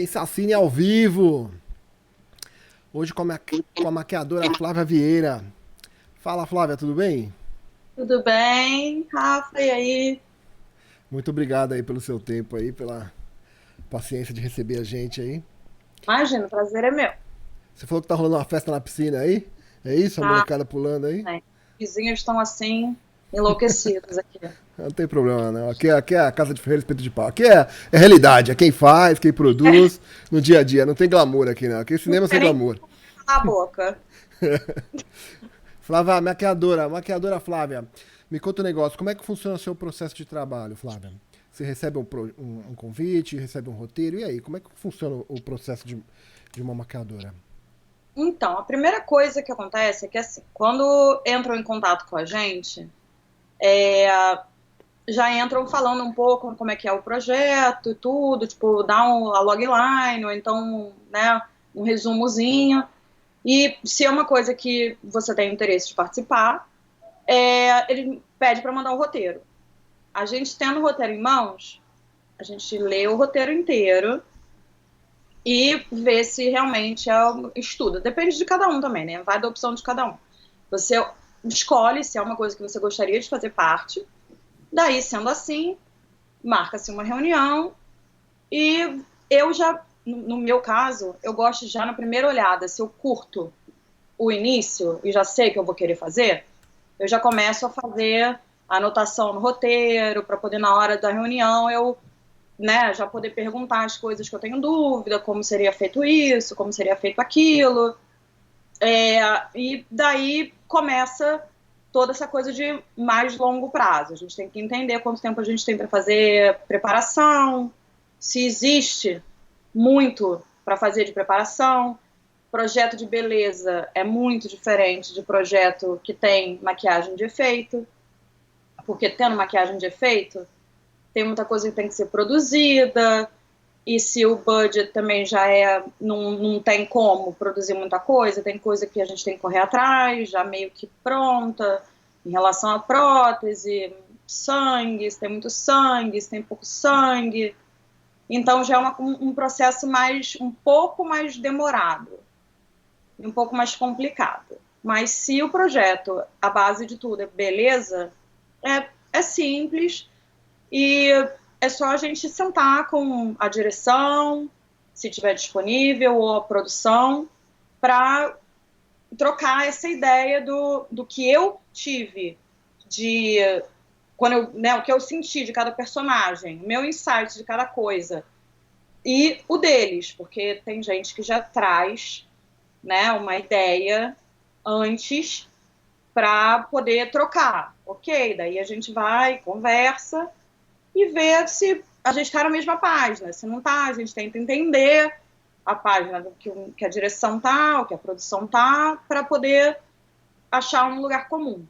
Pensacine ao vivo. Hoje com a maquiadora Flávia Vieira. Fala, Flávia, tudo bem? Tudo bem, Rafa? E aí? Muito obrigado aí pelo seu tempo aí, pela paciência de receber a gente aí. Imagina, o prazer é meu. Você falou que tá rolando uma festa na piscina aí? É isso? A Tá, molecada pulando aí? né? Vizinhos estão assim, enlouquecidos aqui. Não tem problema, não. Aqui é a casa de ferreiro espeto de pau. Aqui é realidade. É quem faz, quem produz, no dia a dia. Não tem glamour aqui, não. Aqui é Não cinema sem tem nem glamour. calar a boca. Flávia, maquiadora Flávia, me conta um negócio. Como é que funciona o seu processo de trabalho, Flávia? Você recebe um convite, recebe um roteiro, e aí? Como é que funciona o processo de uma maquiadora? Então, a primeira coisa que acontece é que, assim, quando entram em contato com a gente, é, já entram falando um pouco como é que é o projeto e tudo, tipo, dá a logline, ou então, né, um resumozinho. E se é uma coisa que você tem interesse de participar, ele pede para mandar o roteiro. A gente tendo o roteiro em mãos, a gente lê o roteiro inteiro e vê se realmente estuda. Depende de cada um também, né? Vai da opção de cada um. Você escolhe se é uma coisa que você gostaria de fazer parte. Daí, sendo assim, marca-se uma reunião e eu já, no meu caso, eu gosto já na primeira olhada, se eu curto o início e já sei que eu vou querer fazer, eu já começo a fazer a anotação no roteiro para poder na hora da reunião eu, né, já poder perguntar as coisas que eu tenho dúvida, como seria feito isso, como seria feito aquilo. E daí começa toda essa coisa de mais longo prazo. A gente tem que entender quanto tempo a gente tem para fazer preparação, se existe muito para fazer de preparação. Projeto de beleza é muito diferente de projeto que tem maquiagem de efeito, porque tendo maquiagem de efeito, tem muita coisa que tem que ser produzida, e se o budget também já não tem como produzir muita coisa, tem coisa que a gente tem que correr atrás, já meio que pronta, em relação à prótese, sangue, se tem muito sangue, se tem pouco sangue. Então já é um processo um pouco mais demorado, um pouco mais complicado. Mas se o projeto, a base de tudo é beleza, é simples e é só a gente sentar com a direção, se tiver disponível, ou a produção, para trocar essa ideia do que eu tive de quando né, o que eu senti de cada personagem, o meu insight de cada coisa e o deles, porque tem gente que já traz, né, uma ideia antes para poder trocar. Ok, daí a gente vai, conversa e vê se a gente está na mesma página. Se não está, a gente tenta entender a página do que a direção tá, o que a produção tá, para poder achar um lugar comum.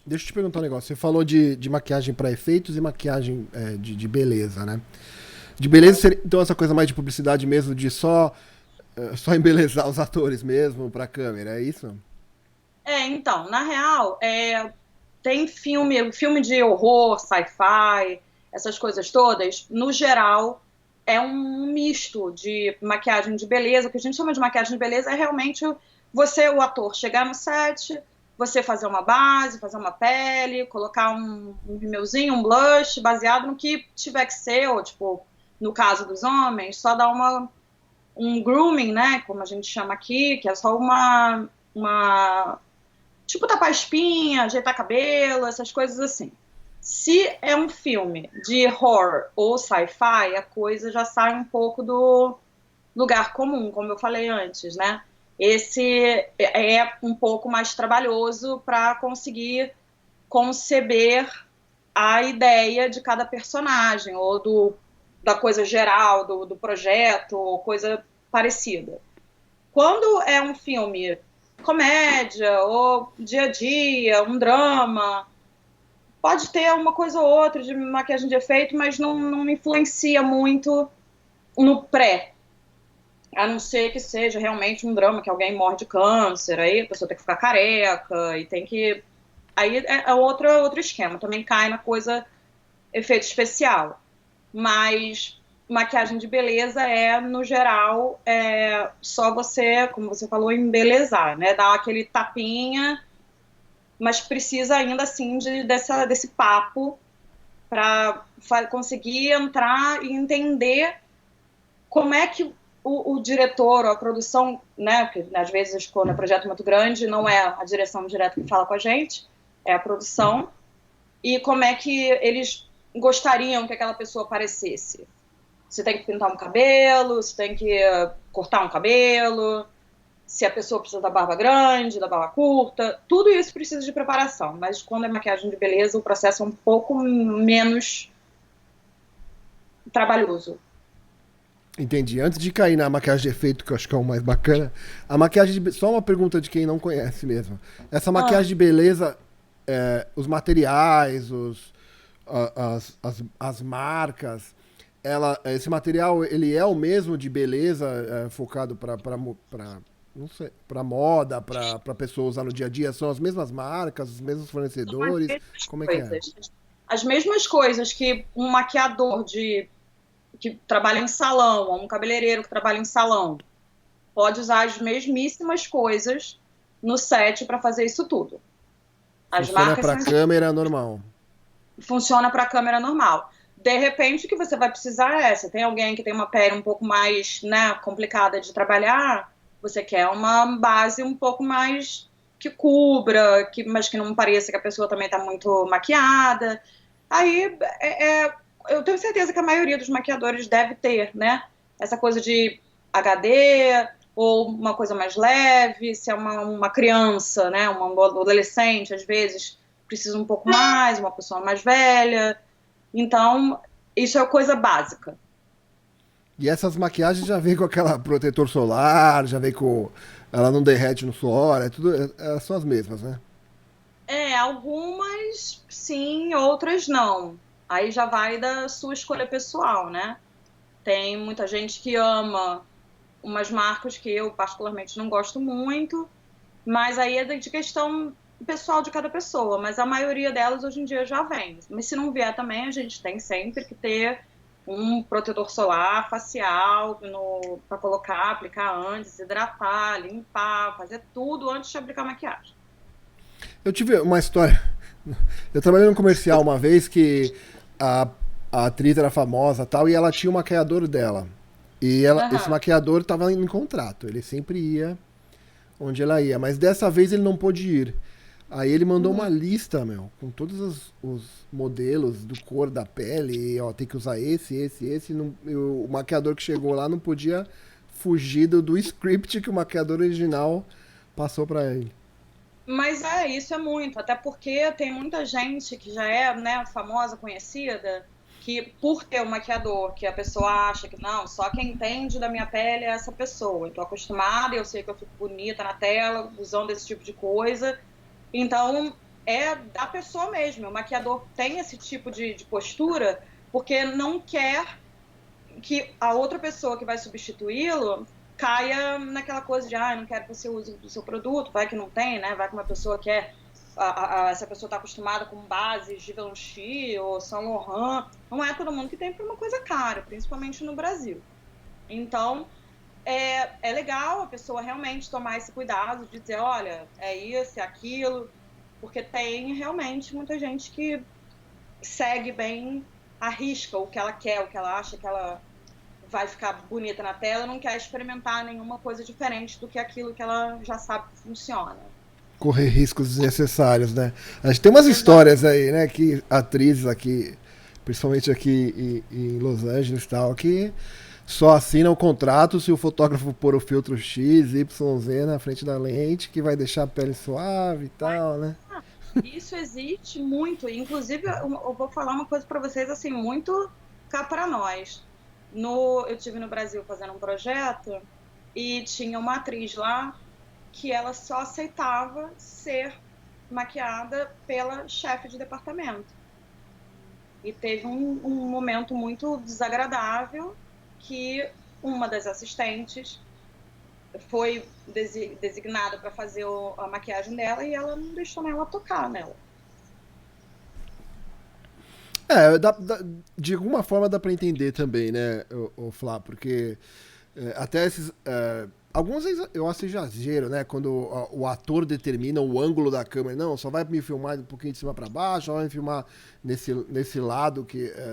Deixa eu te perguntar um negócio. Você falou de maquiagem para efeitos e maquiagem de beleza, né? De beleza seria então essa coisa mais de publicidade mesmo, de só embelezar os atores mesmo pra câmera, é isso? Então, na real, tem filme de horror, sci-fi, essas coisas todas, no geral, é um misto de maquiagem de beleza. O que a gente chama de maquiagem de beleza é realmente você, o ator, chegar no set, você fazer uma base, fazer uma pele, colocar um rímelzinho, um blush, baseado no que tiver que ser, ou tipo, no caso dos homens, só dar um grooming, né, como a gente chama aqui, que é só uma tipo tapar espinha, ajeitar cabelo, essas coisas assim. Se é um filme de horror ou sci-fi, a coisa já sai um pouco do lugar comum, como eu falei antes, né? Esse é um pouco mais trabalhoso para conseguir conceber a ideia de cada personagem, ou da coisa geral, do projeto, ou coisa parecida. Quando é um filme comédia, ou dia a dia, um drama, pode ter uma coisa ou outra de maquiagem de efeito, mas não influencia muito no pré. A não ser que seja realmente um drama que alguém morre de câncer, aí a pessoa tem que ficar careca e tem que. Aí é outro esquema, também cai na coisa efeito especial. Mas maquiagem de beleza no geral, só você, como você falou, embelezar, né? Dar aquele tapinha, mas precisa ainda assim desse papo para conseguir entrar e entender como é que o diretor ou a produção, né? Porque às vezes quando é projeto muito grande, não é a direção direta que fala com a gente, é a produção, e como é que eles gostariam que aquela pessoa aparecesse. Se tem que pintar um cabelo, se tem que cortar um cabelo, se a pessoa precisa da barba grande, da barba curta, tudo isso precisa de preparação. Mas quando é maquiagem de beleza, o processo é um pouco menos trabalhoso. Entendi. Antes de cair na maquiagem de efeito, que eu acho que é o mais bacana, a maquiagem de... Só uma pergunta de quem não conhece mesmo. Essa Ah, maquiagem de beleza, os materiais, as marcas, esse material, ele é o mesmo de beleza, focado não sei, para moda, para pessoa usar no dia a dia? São as mesmas marcas, os mesmos são as fornecedores? mesmas Como é que é? coisas. As mesmas coisas que um maquiador que trabalha em salão, ou um cabeleireiro que trabalha em salão, pode usar as mesmíssimas coisas no set para fazer isso tudo. As Funciona marcas para são câmera normal. funciona para a câmera normal. De repente, o que você vai precisar você tem alguém que tem uma pele um pouco mais, né, complicada de trabalhar, você quer uma base um pouco mais que cubra, mas que não pareça que a pessoa também está muito maquiada. Aí, eu tenho certeza que a maioria dos maquiadores deve ter, né, essa coisa de HD ou uma coisa mais leve, se é uma criança, né, uma adolescente, às vezes precisa um pouco mais, uma pessoa mais velha. Então, isso é coisa básica. E essas maquiagens já vem com aquela protetor solar, já vem com. Ela não derrete no suor, são as mesmas, né? Algumas sim, outras não. Aí já vai da sua escolha pessoal, né? Tem muita gente que ama umas marcas que eu particularmente não gosto muito, mas aí é de questão pessoal de cada pessoa. Mas a maioria delas hoje em dia já vem. Mas se não vier também, a gente tem sempre que ter um protetor solar facial para colocar, aplicar antes, hidratar, limpar, fazer tudo antes de aplicar maquiagem. Eu tive uma história. Eu trabalhei num comercial uma vez que a, a atriz era famosa e tal, e ela tinha um maquiador dela. Esse Aham. maquiador estava em contrato, ele sempre ia onde ela ia, mas dessa vez ele não pôde ir. Aí ele mandou uma Uhum. lista, meu, com todos os modelos do cor da pele, e, ó, tem que usar esse. O maquiador que chegou lá não podia fugir do script que o maquiador original passou pra ele. Mas isso é muito, até porque tem muita gente que já é, né, famosa, conhecida, que por ter um maquiador, que a pessoa acha que não, só quem entende da minha pele é essa pessoa. Eu tô acostumada, eu sei que eu fico bonita na tela, usando esse tipo de coisa. Então, é da pessoa mesmo. O maquiador tem esse tipo de postura porque não quer que a outra pessoa que vai substituí-lo caia naquela coisa de, não quero que você use o seu produto, vai que não tem, né? Vai que uma pessoa quer, essa pessoa está acostumada com bases Givenchy ou Saint Laurent, não é todo mundo que tem para uma coisa cara, principalmente no Brasil. Então, é legal a pessoa realmente tomar esse cuidado de dizer, olha, é isso, é aquilo, porque tem realmente muita gente que segue bem, arrisca o que ela quer, o que ela acha que ela vai ficar bonita na tela, não quer experimentar nenhuma coisa diferente do que aquilo que ela já sabe que funciona. Correr riscos desnecessários, né? A gente tem umas Exato. histórias aí, né? Que atrizes aqui, principalmente aqui em Los Angeles e tal, que só assinam o contrato se o fotógrafo pôr o filtro X, Y, Z na frente da lente, que vai deixar a pele suave e tal, né? Isso existe muito. Inclusive, eu vou falar uma coisa para vocês assim, muito cá para nós. Eu tive no Brasil fazendo um projeto e tinha uma atriz lá que ela só aceitava ser maquiada pela chefe de departamento. E teve um momento muito desagradável que uma das assistentes foi designada para fazer a maquiagem dela e ela não deixou ela tocar nela. De alguma forma dá pra entender também, né, o Flá, porque até esses. Algumas vezes eu acho exagero, né? Quando o ator determina o ângulo da câmera. Não, só vai me filmar um pouquinho de cima pra baixo, só vai me filmar nesse lado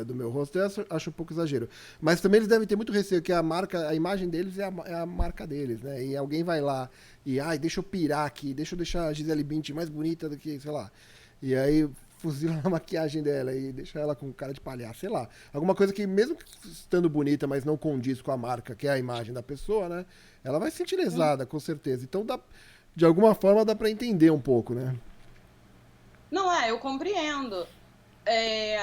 do meu rosto. Eu acho um pouco exagero. Mas também eles devem ter muito receio, que a imagem deles é a marca deles, né? E alguém vai lá e, ai, deixa eu pirar aqui, deixa eu deixar a Gisele Bündchen mais bonita do que, sei lá. E aí fuzila a maquiagem dela e deixa ela com cara de palhaço, sei lá. Alguma coisa que, mesmo estando bonita, mas não condiz com a marca, que é a imagem da pessoa, né? Ela vai se sentir lesada, com certeza. Então, de alguma forma, dá pra entender um pouco, né? Não eu compreendo. É,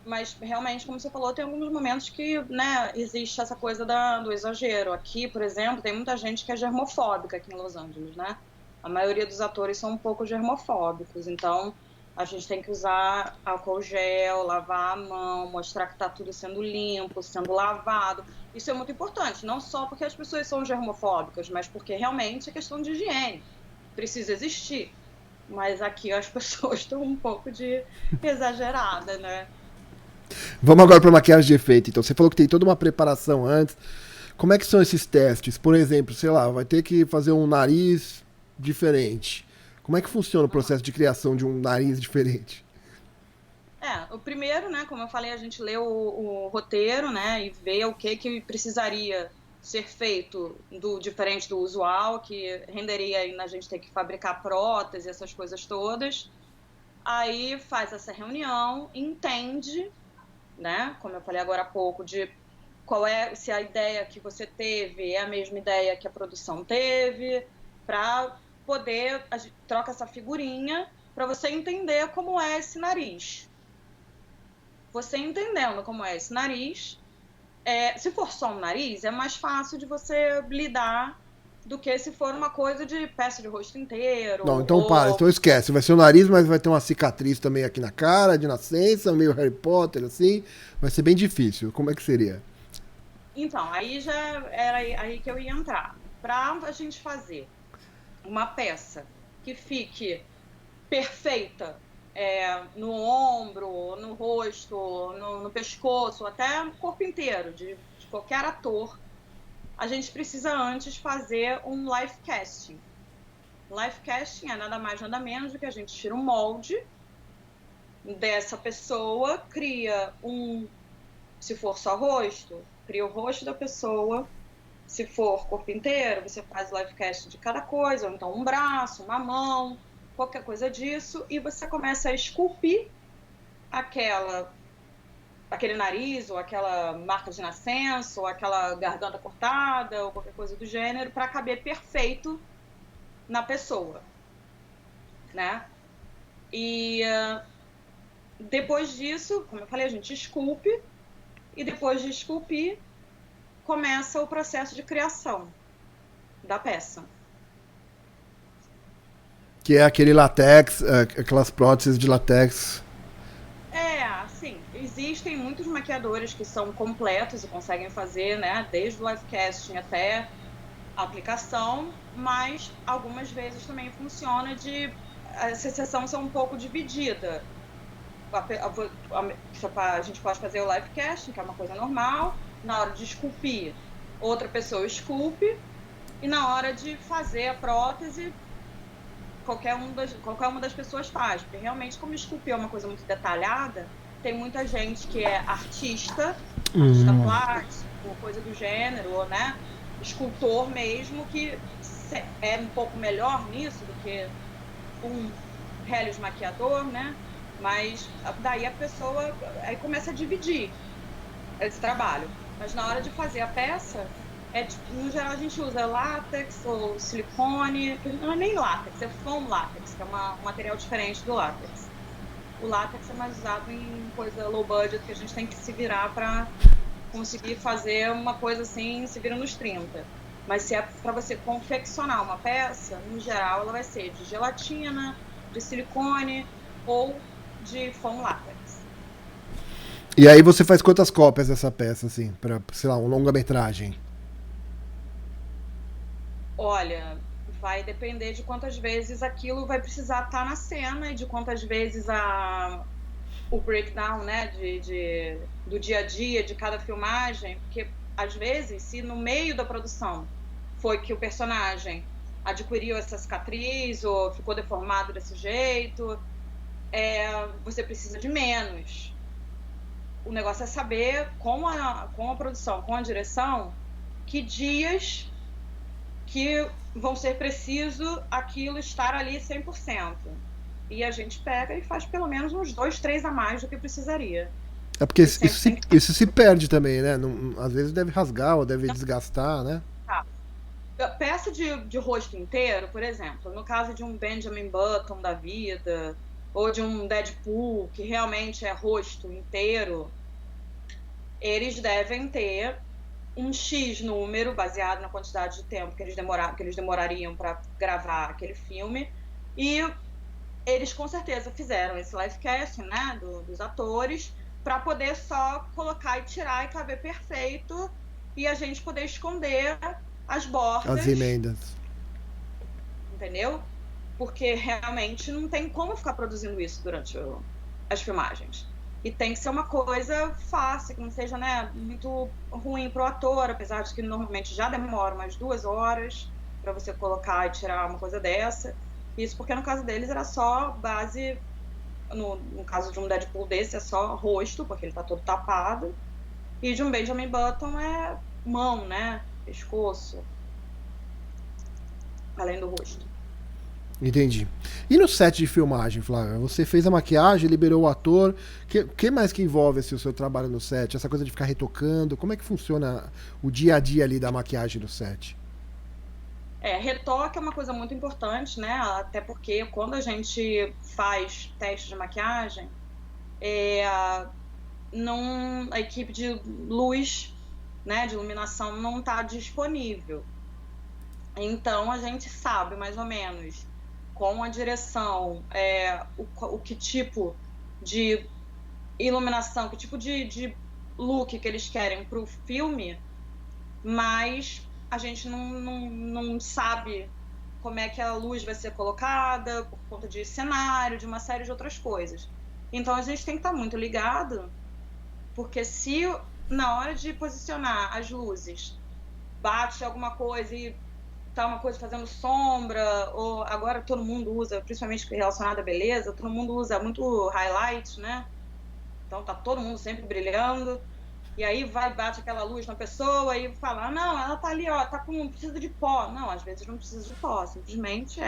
mas realmente, como você falou, tem alguns momentos que, né, existe essa coisa do exagero. Aqui, por exemplo, tem muita gente que é germofóbica aqui em Los Angeles, né? A maioria dos atores são um pouco germofóbicos, então a gente tem que usar álcool gel, lavar a mão, mostrar que está tudo sendo limpo, sendo lavado. Isso é muito importante, não só porque as pessoas são germofóbicas, mas porque realmente é questão de higiene. Precisa existir. Mas aqui as pessoas estão um pouco de exagerada, né? Vamos agora pra maquiagem de efeito. Então, você falou que tem toda uma preparação antes. Como é que são esses testes? Por exemplo, sei lá, vai ter que fazer um nariz diferente. Como é que funciona o processo de criação de um nariz diferente? O primeiro, né, como eu falei, a gente lê o roteiro, né, e vê o que precisaria ser feito diferente do usual, que renderia aí na gente ter que fabricar prótese, essas coisas todas. Aí faz essa reunião, entende, né, como eu falei agora há pouco, de se a ideia que você teve é a mesma ideia que a produção teve, para poder, a gente troca essa figurinha para você entender como é esse nariz. Você entendendo como é esse nariz, se for só um nariz, é mais fácil de você lidar do que se for uma coisa de peça de rosto inteiro. Não, então para, então esquece. Vai ser o nariz, mas vai ter uma cicatriz também aqui na cara, de nascença, meio Harry Potter, assim. Vai ser bem difícil. Como é que seria? Então, aí já era aí que eu ia entrar. Para a gente fazer uma peça que fique perfeita no ombro, no rosto, no pescoço, até no corpo inteiro, de qualquer ator, a gente precisa antes fazer um live casting. Live casting é nada mais, nada menos do que a gente tira um molde dessa pessoa, cria se for só rosto, cria o rosto da pessoa. Se for corpo inteiro, você faz live casting de cada coisa, ou então um braço, uma mão, qualquer coisa disso, e você começa a esculpir aquele nariz, ou aquela marca de nascença, ou aquela garganta cortada, ou qualquer coisa do gênero, para caber perfeito na pessoa, né? E depois disso, como eu falei, a gente esculpe, e depois de esculpir, começa o processo de criação da peça. Que é aquele latex, aquelas próteses de latex. Assim, existem muitos maquiadores que são completos e conseguem fazer, né, desde o live casting até a aplicação, mas algumas vezes também funciona essa sessão ser um pouco dividida. A gente pode fazer o live casting, que é uma coisa normal, na hora de esculpir, outra pessoa esculpe, e na hora de fazer a prótese, qualquer uma das pessoas faz, porque realmente, como esculpir é uma coisa muito detalhada, tem muita gente que é artista plástico, coisa do gênero, ou, né, escultor mesmo, que é um pouco melhor nisso do que um Helios maquiador, né? Mas daí a pessoa aí começa a dividir esse trabalho. Mas na hora de fazer a peça, no geral a gente usa látex ou silicone, que não é nem látex, é foam látex, que é um material diferente do látex. O látex é mais usado em coisa low budget, que a gente tem que se virar para conseguir fazer uma coisa assim, se vira nos 30. Mas se é para você confeccionar uma peça, no geral ela vai ser de gelatina, de silicone ou de foam látex. E aí você faz quantas cópias dessa peça, assim, pra, sei lá, um longa-metragem? Olha, vai depender de quantas vezes aquilo vai precisar estar na cena e de quantas vezes o breakdown, né, do dia a dia, de cada filmagem, porque às vezes, se no meio da produção foi que o personagem adquiriu essa cicatriz ou ficou deformado desse jeito, você precisa de menos. O negócio é saber com a produção, com a direção, que dias que vão ser preciso aquilo estar ali 100%. E a gente pega e faz pelo menos uns 2, 3 a mais do que precisaria. É porque isso se perde também, né? Não, às vezes deve rasgar ou deve desgastar, né? Tá. Peça de rosto inteiro, por exemplo, no caso de um Benjamin Button da vida, ou de um Deadpool, que realmente é rosto inteiro, eles devem ter um X número, baseado na quantidade de tempo que eles demorariam para gravar aquele filme, e eles com certeza fizeram esse live casting, né, dos atores, para poder só colocar e tirar e caber perfeito, e a gente poder esconder as bordas. As emendas. Entendeu? Porque realmente não tem como ficar produzindo isso durante as filmagens. E tem que ser uma coisa fácil, que não seja, né, muito ruim pro ator, apesar de que normalmente já demora umas 2 horas para você colocar e tirar uma coisa dessa. Isso porque no caso deles era só base, no caso de um Deadpool desse é só rosto, porque ele tá todo tapado, e de um Benjamin Button é mão, né, pescoço, além do rosto. Entendi. E no set de filmagem, Flávia? Você fez a maquiagem, liberou o ator. Que mais que envolve assim, o seu trabalho no set? Essa coisa de ficar retocando? Como é que funciona o dia a dia ali da maquiagem no set? Retoque é uma coisa muito importante, né? Até porque quando a gente faz teste de maquiagem, a equipe de luz, né, de iluminação, não está disponível. Então a gente sabe mais ou menos com a direção o que tipo de iluminação, que tipo de look que eles querem para o filme, mas a gente não sabe como é que a luz vai ser colocada por conta de cenário, de uma série de outras coisas. Então a gente tem que estar muito ligado, porque se na hora de posicionar as luzes bate alguma coisa e tá uma coisa fazendo sombra, ou agora todo mundo usa, principalmente relacionado à beleza, todo mundo usa muito highlight, né? Então tá todo mundo sempre brilhando, e aí bate aquela luz na pessoa e fala, não, ela tá ali, ó, precisa de pó. Não, às vezes não precisa de pó, simplesmente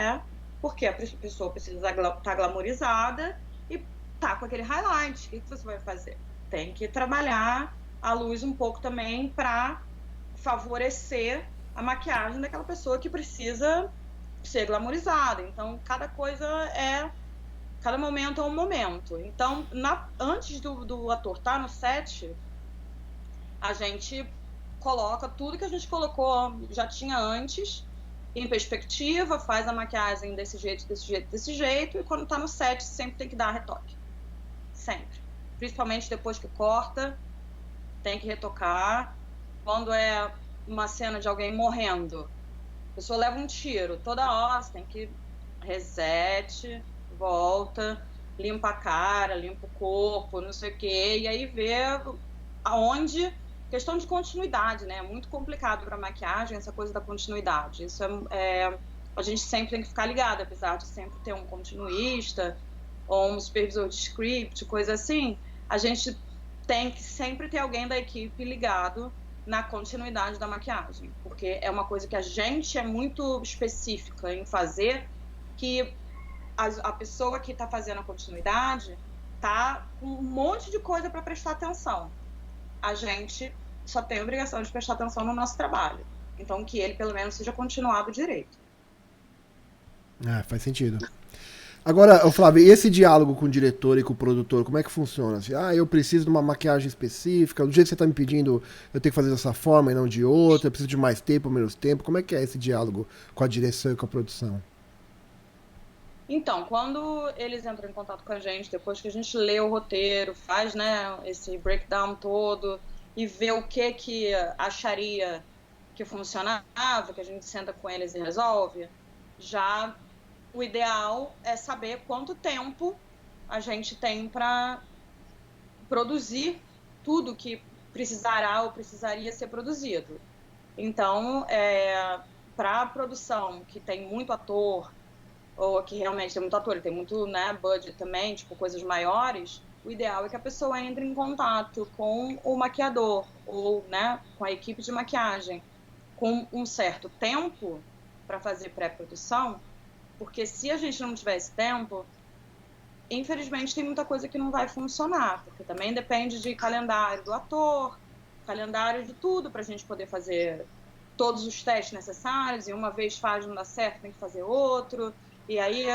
porque a pessoa precisa estar glamorizada e tá com aquele highlight. O que você vai fazer? Tem que trabalhar a luz um pouco também para favorecer a maquiagem daquela pessoa que precisa ser glamorizada. Então, cada momento é um momento. Então, antes do ator estar no set, a gente coloca tudo que a gente colocou, já tinha antes, em perspectiva, faz a maquiagem desse jeito, desse jeito, desse jeito, e quando tá no set, sempre tem que dar retoque. Sempre. Principalmente depois que corta, tem que retocar. Quando é uma cena de alguém morrendo, a pessoa leva um tiro, toda hora você tem que reset, volta, limpa a cara, limpa o corpo, não sei o quê, e aí vê aonde... Questão de continuidade, né? É muito complicado para maquiagem essa coisa da continuidade. Isso a gente sempre tem que ficar ligado, apesar de sempre ter um continuista ou um supervisor de script, coisa assim. A gente tem que sempre ter alguém da equipe ligado na continuidade da maquiagem, porque é uma coisa que a gente é muito específica em fazer, que a pessoa que está fazendo a continuidade tá com um monte de coisa para prestar atenção. A gente só tem a obrigação de prestar atenção no nosso trabalho. Então, que ele, pelo menos, seja continuado direito. Faz sentido. Agora, Flávio, e esse diálogo com o diretor e com o produtor, como é que funciona? Assim, eu preciso de uma maquiagem específica, do jeito que você está me pedindo, eu tenho que fazer dessa forma e não de outra, eu preciso de mais tempo ou menos tempo. Como é que é esse diálogo com a direção e com a produção? Então, quando eles entram em contato com a gente, depois que a gente lê o roteiro, faz, né, esse breakdown todo e vê o que acharia que funcionava, que a gente senta com eles e resolve, já o ideal é saber quanto tempo a gente tem para produzir tudo que precisará ou precisaria ser produzido. Então, para a produção que tem muito ator, ou que realmente tem muito ator, tem muito, né, budget também, tipo, coisas maiores, o ideal é que a pessoa entre em contato com o maquiador, ou, né, com a equipe de maquiagem, com um certo tempo para fazer pré-produção, porque se a gente não tiver esse tempo, infelizmente tem muita coisa que não vai funcionar, porque também depende de calendário do ator, calendário de tudo para a gente poder fazer todos os testes necessários, e uma vez faz, não dá certo, tem que fazer outro, e aí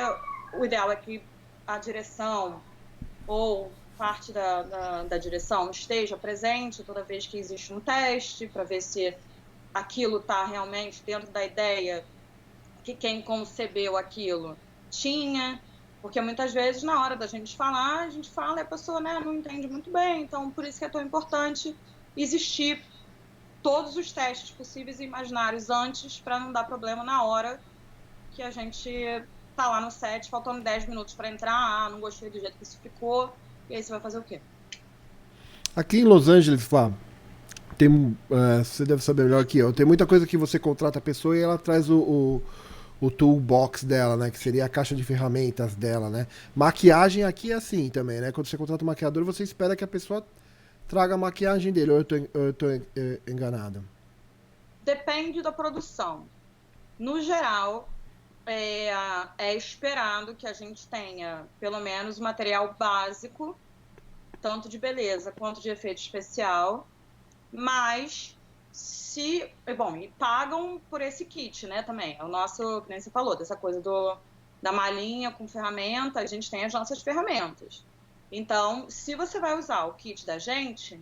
o ideal é que a direção ou parte da direção esteja presente toda vez que existe um teste, para ver se aquilo está realmente dentro da ideia que quem concebeu aquilo tinha, porque muitas vezes na hora da gente falar, a gente fala e a pessoa, né, não entende muito bem, então por isso que é tão importante existir todos os testes possíveis e imaginários antes, para não dar problema na hora que a gente tá lá no set, faltando 10 minutos para entrar, não gostei do jeito que isso ficou, e aí você vai fazer o quê? Aqui em Los Angeles, Flá, tem, você deve saber melhor que eu, tem muita coisa que você contrata a pessoa e ela traz o toolbox dela, né? Que seria a caixa de ferramentas dela, né? Maquiagem aqui é assim também, né? Quando você contrata um maquiador, você espera que a pessoa traga a maquiagem dele, ou eu tô enganado? Depende da produção. No geral, é esperado que a gente tenha pelo menos o material básico, tanto de beleza quanto de efeito especial, mas bom, e pagam por esse kit, né, também. É o nosso, que nem você falou, dessa coisa da malinha com ferramenta, a gente tem as nossas ferramentas. Então, se você vai usar o kit da gente,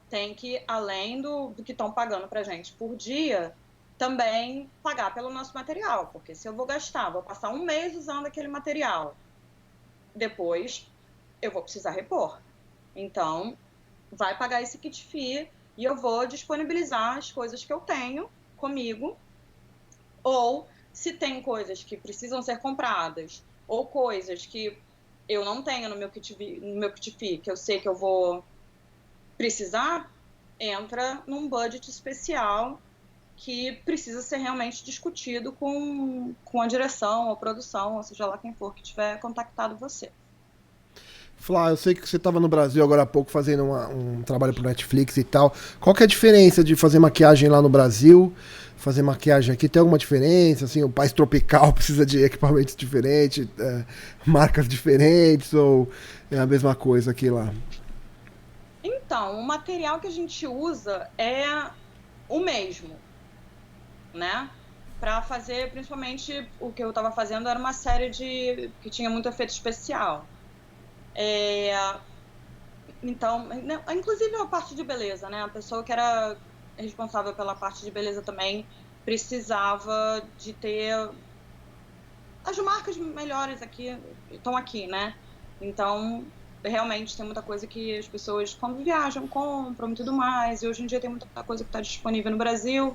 tem que, além do que estão pagando pra gente por dia, também pagar pelo nosso material, porque se eu vou passar um mês usando aquele material, depois eu vou precisar repor. Então, vai pagar esse kit fee e eu vou disponibilizar as coisas que eu tenho comigo, ou se tem coisas que precisam ser compradas, ou coisas que eu não tenho no meu kit fee, que eu sei que eu vou precisar, entra num budget especial que precisa ser realmente discutido com a direção ou produção, ou seja lá quem for que tiver contactado você. Flá, eu sei que você estava no Brasil agora há pouco fazendo um trabalho pro Netflix e tal. Qual que é a diferença de fazer maquiagem lá no Brasil, fazer maquiagem aqui? Tem alguma diferença? Assim, o país tropical precisa de equipamentos diferentes, marcas diferentes, ou é a mesma coisa aqui lá? Então, o material que a gente usa é o mesmo, né? Para fazer, principalmente, o que eu estava fazendo era uma série que tinha muito efeito especial. Então, inclusive a parte de beleza, né? A pessoa que era responsável pela parte de beleza também precisava de ter as marcas melhores aqui, estão aqui, né? Então, realmente tem muita coisa que as pessoas, quando viajam, compram e tudo mais. E hoje em dia tem muita coisa que está disponível no Brasil.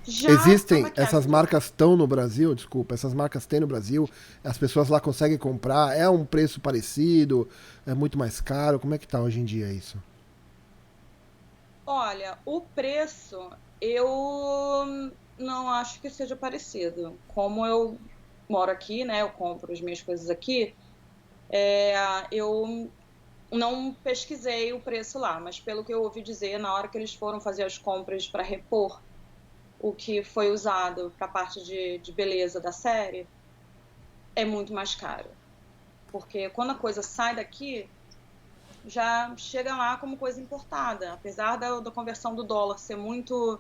Já a Existem, essas maquiagem marcas estão no Brasil, desculpa, essas marcas têm no Brasil, as pessoas lá conseguem comprar, é um preço parecido, é muito mais caro, como é que tá hoje em dia isso? Olha, o preço eu não acho que seja parecido. Como eu moro aqui, né? Eu compro as minhas coisas aqui. Eu não pesquisei o preço lá, mas pelo que eu ouvi dizer, na hora que eles foram fazer as compras para repor o que foi usado para a parte de beleza da série, é muito mais caro. Porque quando a coisa sai daqui, já chega lá como coisa importada. Apesar da conversão do dólar ser muito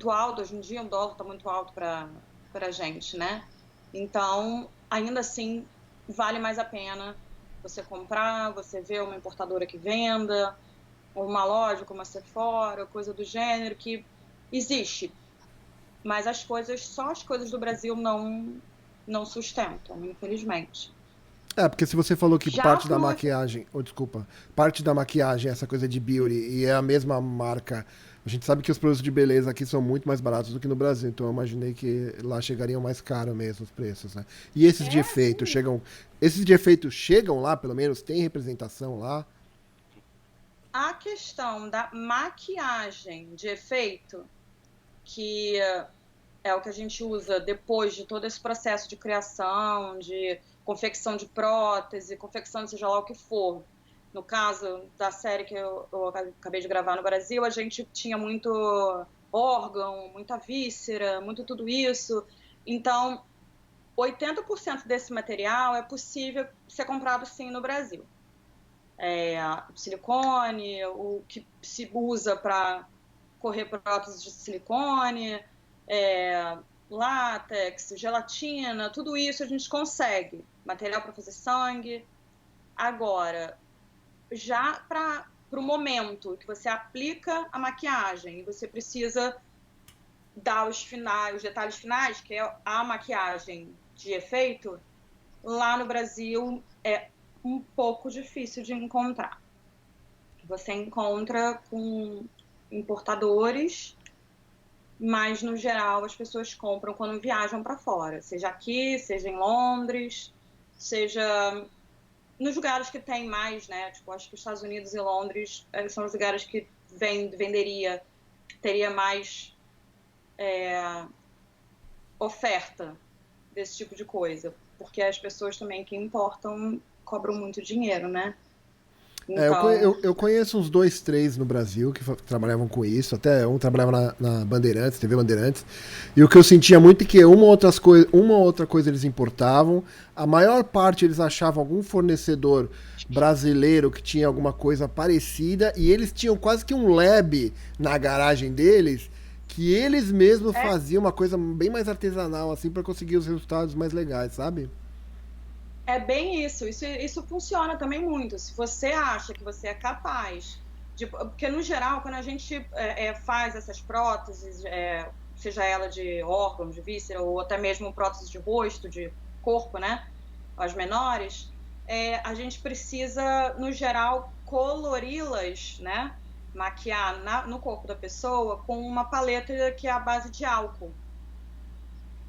alta, hoje em dia o dólar está muito alto para a gente, né? Então, ainda assim, vale mais a pena você comprar, você ver uma importadora que venda, ou uma loja como a Sephora, coisa do gênero, que existe. Mas só as coisas do Brasil não sustentam, infelizmente. É, porque se você falou que Já parte da pro maquiagem, desculpa, parte da maquiagem é essa coisa de beauty e é a mesma marca A gente sabe que os produtos de beleza aqui são muito mais baratos do que no Brasil, então eu imaginei que lá chegariam mais caro mesmo os preços, né? E esses de É, efeito sim. chegam, esses de efeito chegam lá, pelo menos tem representação lá? A questão da maquiagem de efeito, que é o que a gente usa depois de todo esse processo de criação, de confecção de prótese, confecção de seja lá o que for. No caso da série que eu acabei de gravar no Brasil, a gente tinha muito órgão, muita víscera, muito tudo isso. Então, 80% desse material é possível ser comprado sim no Brasil. Silicone, o que se usa para correr próteses de silicone, é, látex, gelatina, tudo isso a gente consegue. Material para fazer sangue. Agora, já para o momento que você aplica a maquiagem e você precisa dar os detalhes finais, que é a maquiagem de efeito, lá no Brasil é um pouco difícil de encontrar. Você encontra com importadores, mas no geral as pessoas compram quando viajam para fora, seja aqui, seja em Londres, seja nos lugares que tem mais, né? Tipo, acho que os Estados Unidos e Londres são os lugares que teria mais oferta desse tipo de coisa, porque as pessoas também que importam cobram muito dinheiro, né? Então, Eu conheço uns dois, três no Brasil que trabalhavam com isso. Até um trabalhava na Bandeirantes, TV Bandeirantes. E o que eu sentia muito é que uma ou outra coisa eles importavam. A maior parte eles achavam algum fornecedor brasileiro que tinha alguma coisa parecida. E eles tinham quase que um lab na garagem deles que eles mesmos é, faziam uma coisa bem mais artesanal, assim, para conseguir os resultados mais legais, sabe? é bem isso. Isso funciona também muito. Se você acha que você é capaz de. Porque, no geral, quando a gente faz essas próteses, seja ela de órgão, de víscera, ou até mesmo prótese de rosto, de corpo, né? As menores, a gente precisa, no geral, colori-las, né? Maquiar no corpo da pessoa com uma paleta que é a base de álcool.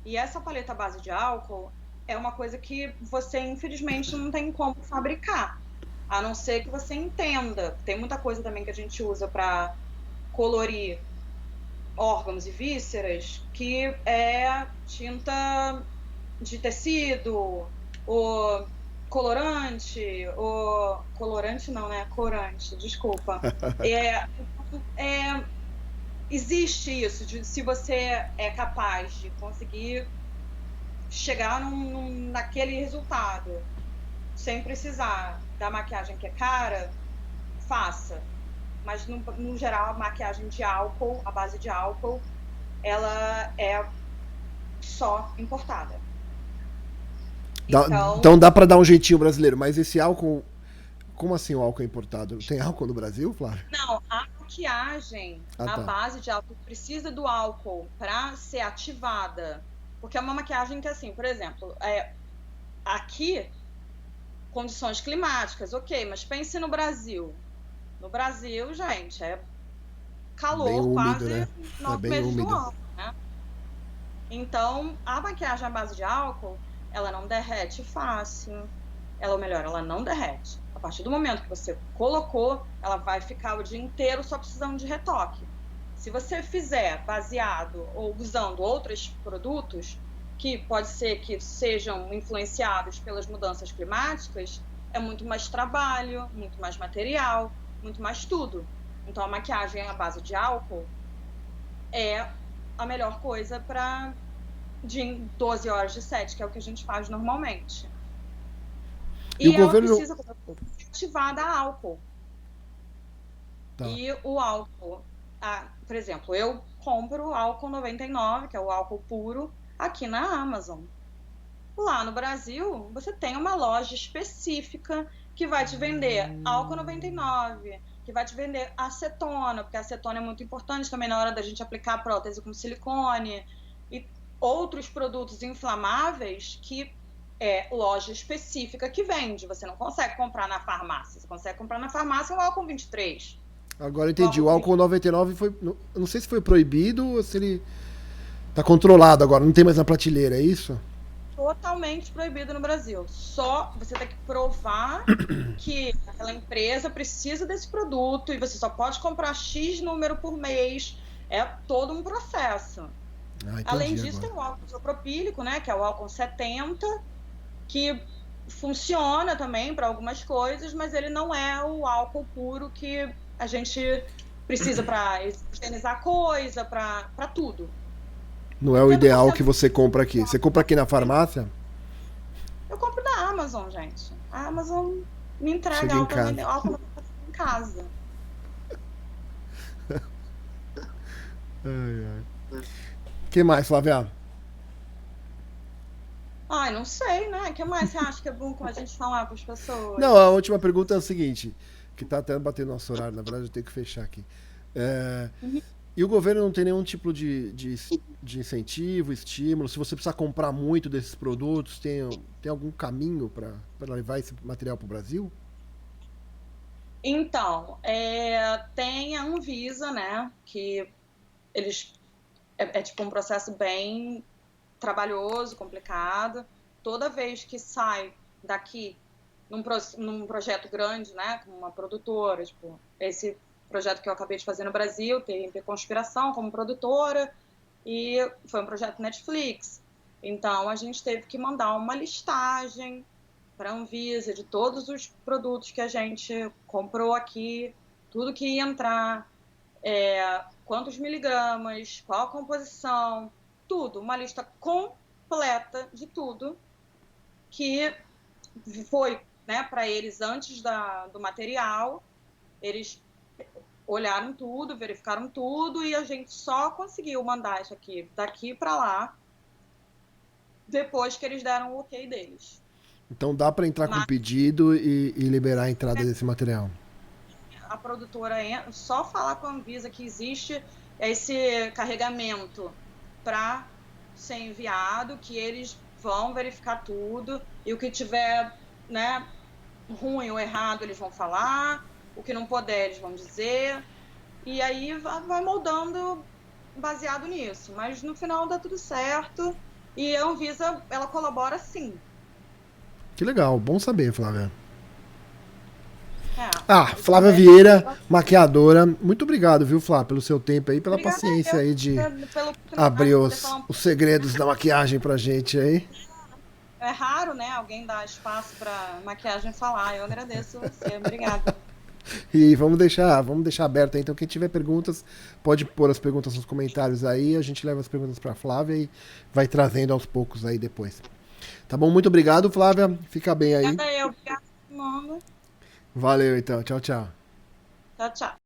E essa paleta à base de álcool é uma coisa que você, infelizmente, não tem como fabricar. A não ser que você entenda. Tem muita coisa também que a gente usa para colorir órgãos e vísceras, que é tinta de tecido, ou colorante, ou colorante não, né? Corante, desculpa. É, é, existe isso, se você é capaz de conseguir chegar naquele resultado, sem precisar da maquiagem que é cara, faça. Mas, no geral, a maquiagem de álcool, a base de álcool, ela é só importada. Então, Então dá para dar um jeitinho brasileiro, mas esse álcool. Como assim o álcool é importado? Tem álcool no Brasil, Flávio? não, a maquiagem, Ah, a tá. base de álcool, precisa do álcool para ser ativada. Porque é uma maquiagem que, assim, por exemplo, aqui, condições climáticas, ok, mas pense no Brasil. No Brasil, gente, é Bem calor úmido, quase né? É 9 bem meses do úmido. ano, né? Então, a maquiagem à base de álcool, ela não derrete fácil. Ou melhor, ela não derrete. A partir do momento que você colocou, ela vai ficar o dia inteiro só precisando de retoque. Se você fizer baseado ou usando outros produtos, que pode ser que sejam influenciados pelas mudanças climáticas, é muito mais trabalho, muito mais material, muito mais tudo. Então, a maquiagem à base de álcool é a melhor coisa para de 12 horas de set, que é o que a gente faz normalmente. E o E ela governo. precisa ser ativada a álcool. Tá. E o álcool, por exemplo, eu compro álcool 99, que é o álcool puro, aqui na Amazon. Lá no Brasil, você tem uma loja específica que vai te vender álcool 99, que vai te vender acetona, porque a acetona é muito importante também na hora da gente aplicar a prótese com silicone, e outros produtos inflamáveis que é loja específica que vende. Você não consegue comprar na farmácia. Você consegue comprar na farmácia o álcool 23. Agora eu O entendi. O álcool álcool 99 foi. Eu não sei se foi proibido ou se ele tá controlado agora, não tem mais na prateleira, é isso? totalmente proibido no Brasil. Só você tem que provar que aquela empresa precisa desse produto e você só pode comprar X número por mês. É todo um processo. Ah, Além entendi disso, agora. tem o álcool isopropílico, né, que é o álcool 70, que funciona também para algumas coisas, mas ele não é o álcool puro que a gente precisa para higienizar coisa, para tudo. Não é o ideal que 80% você compra aqui. Você compra aqui na farmácia? eu compro da Amazon, gente. A Amazon me entrega Chega em álcool, casa. álcool em casa. Ai, ai. O que mais, Flávia? Ai, não sei, né? O que mais você acha que é bom a gente falar para as Não, a pessoas? última pergunta é o seguinte, que tá até batendo nosso horário, na verdade eu tenho que fechar aqui. É, Uhum. e o governo não tem nenhum tipo de incentivo, estímulo? Se você precisar comprar muito desses produtos, tem algum caminho para levar esse material para o Brasil? Então, tem a Anvisa, né? Que eles é tipo um processo bem trabalhoso, complicado. Toda vez que sai daqui num projeto grande, né, com uma produtora, tipo, esse projeto que eu acabei de fazer no Brasil, tem Conspiração como produtora, e foi um projeto Netflix. Então, a gente teve que mandar uma listagem para a Anvisa de todos os produtos que a gente comprou aqui, tudo que ia entrar, quantos miligramas, qual a composição, tudo, uma lista completa de tudo que foi, né, para eles antes do material. Eles olharam tudo, verificaram tudo e a gente só conseguiu mandar isso aqui daqui para lá depois que eles deram o ok deles. Então dá para entrar com Mas pedido e liberar a entrada desse material. a produtora só falar com a Anvisa que existe esse carregamento para ser enviado, que eles vão verificar tudo e o que tiver, né, ruim ou errado eles vão falar, o que não puder eles vão dizer, e aí vai moldando baseado nisso, mas no final dá tudo certo e a Anvisa, ela colabora sim. Que legal, bom saber, Flávia. É, Ah, eles são Flávia bem. Vieira, maquiadora. Muito obrigado, viu, Flávia, pelo seu tempo aí, pela Obrigada paciência aí de pela oportunidade abrir de poder falar um os pouco. segredos da maquiagem pra gente aí. É raro, né, alguém dar espaço para maquiagem falar. Eu agradeço você, obrigada. E vamos deixar aberto aí. Então, quem tiver perguntas, pode pôr as perguntas nos comentários aí. A gente leva as perguntas pra Flávia e vai trazendo aos poucos aí depois. Tá bom? Muito obrigado, Flávia. Fica bem aí. Obrigada eu, obrigada, todo mundo. Valeu, então. Tchau, tchau. Tchau, tchau.